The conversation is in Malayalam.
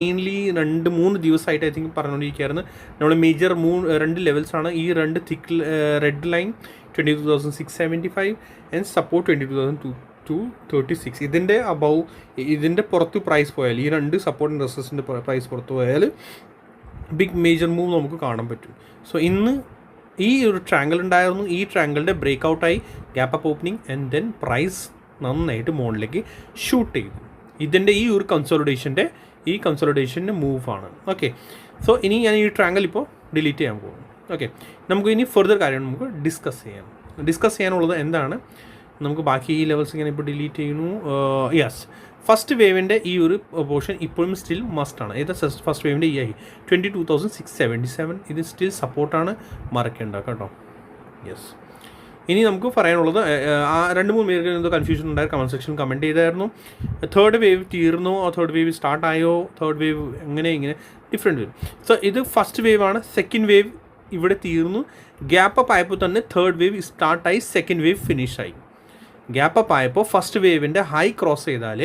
മെയിൻലി 2-3 ദിവസമായിട്ട് ഐ തിങ്ക് പറഞ്ഞുകൊണ്ടിരിക്കുകയായിരുന്നു. നമ്മൾ മേജർ 2 ലെവൽസാണ്. ഈ 2 തിക്ക് റെഡ് ലൈൻ 22,675 ആൻഡ് സപ്പോർട്ട് 22,236. ഇതിൻ്റെ അബവ്, ഇതിൻ്റെ പുറത്ത് പ്രൈസ് പോയാൽ, ഈ 2 സപ്പോർട്ട് ആൻഡ് റെസിസ്റ്റൻ്റ് പ്രൈസ് പുറത്ത് പോയാൽ ബിഗ് മേജർ മൂവ് നമുക്ക് കാണാൻ പറ്റും. സോ ഇന്ന് ഈ ഒരു ട്രാങ്കിൾ ഉണ്ടായിരുന്നു. ഈ ട്രാങ്കിളിൻ്റെ ബ്രേക്ക് ഔട്ടായി gap up opening and then price നന്നായിട്ട് മുകളിലേക്ക് ഷൂട്ട് ചെയ്തു. ഇതിൻ്റെ ഈ ഒരു കൺസോളിഡേഷൻ്റെ മൂവാണ്. ഓക്കെ, സോ ഇനി ഞാൻ ഈ ട്രാങ്കിൾ ഇപ്പോൾ ഡിലീറ്റ് ചെയ്യാൻ പോകും. ഓക്കെ, നമുക്ക് ഇനി ഫർദർ കാര്യം നമുക്ക് ഡിസ്കസ് ചെയ്യാനുള്ളത് എന്താണ്. നമുക്ക് ബാക്കി ഈ ലെവൽസ് ഇങ്ങനെ ഇപ്പോൾ ഡിലീറ്റ് ചെയ്യുന്നു. യെസ്, ഫസ്റ്റ് വേവിൻ്റെ ഈ ഒരു പോർഷൻ ഇപ്പോഴും സ്റ്റിൽ മസ്റ്റാണ്. ഇത് ഫസ്റ്റ് വേവിൻ്റെ ഈ 22,677 ഇത് സ്റ്റിൽ സപ്പോർട്ടാണ്, മറക്കേണ്ട കേട്ടോ. യെസ്, ഇനി നമുക്ക് പറയാനുള്ളത് 2-3 പേർക്ക് എന്തോ കൺഫ്യൂഷൻ ഉണ്ടായ കമൻറ്റ് സെക്ഷൻ കമൻറ്റ് ചെയ്തായിരുന്നു. തേർഡ് വേവ് തീർന്നോ, തേർഡ് വേവ് സ്റ്റാർട്ടായോ, തേർഡ് വേവ് ഇങ്ങനെ ഡിഫറെൻറ്റ് വേവ്. സോ ഇത് ഫസ്റ്റ് വേവ് ആണ്. സെക്കൻഡ് വേവ് ഇവിടെ തീർന്നു. ഗ്യാപ്പ് അപ്പ് ആയപ്പോൾ തന്നെ തേർഡ് വേവ് സ്റ്റാർട്ടായി, സെക്കൻഡ് വേവ് ഫിനിഷായി. ഗ്യാപ്പ് അപ്പ് ആയപ്പോൾ ഫസ്റ്റ് വേവിൻ്റെ ഹൈ ക്രോസ് ചെയ്താൽ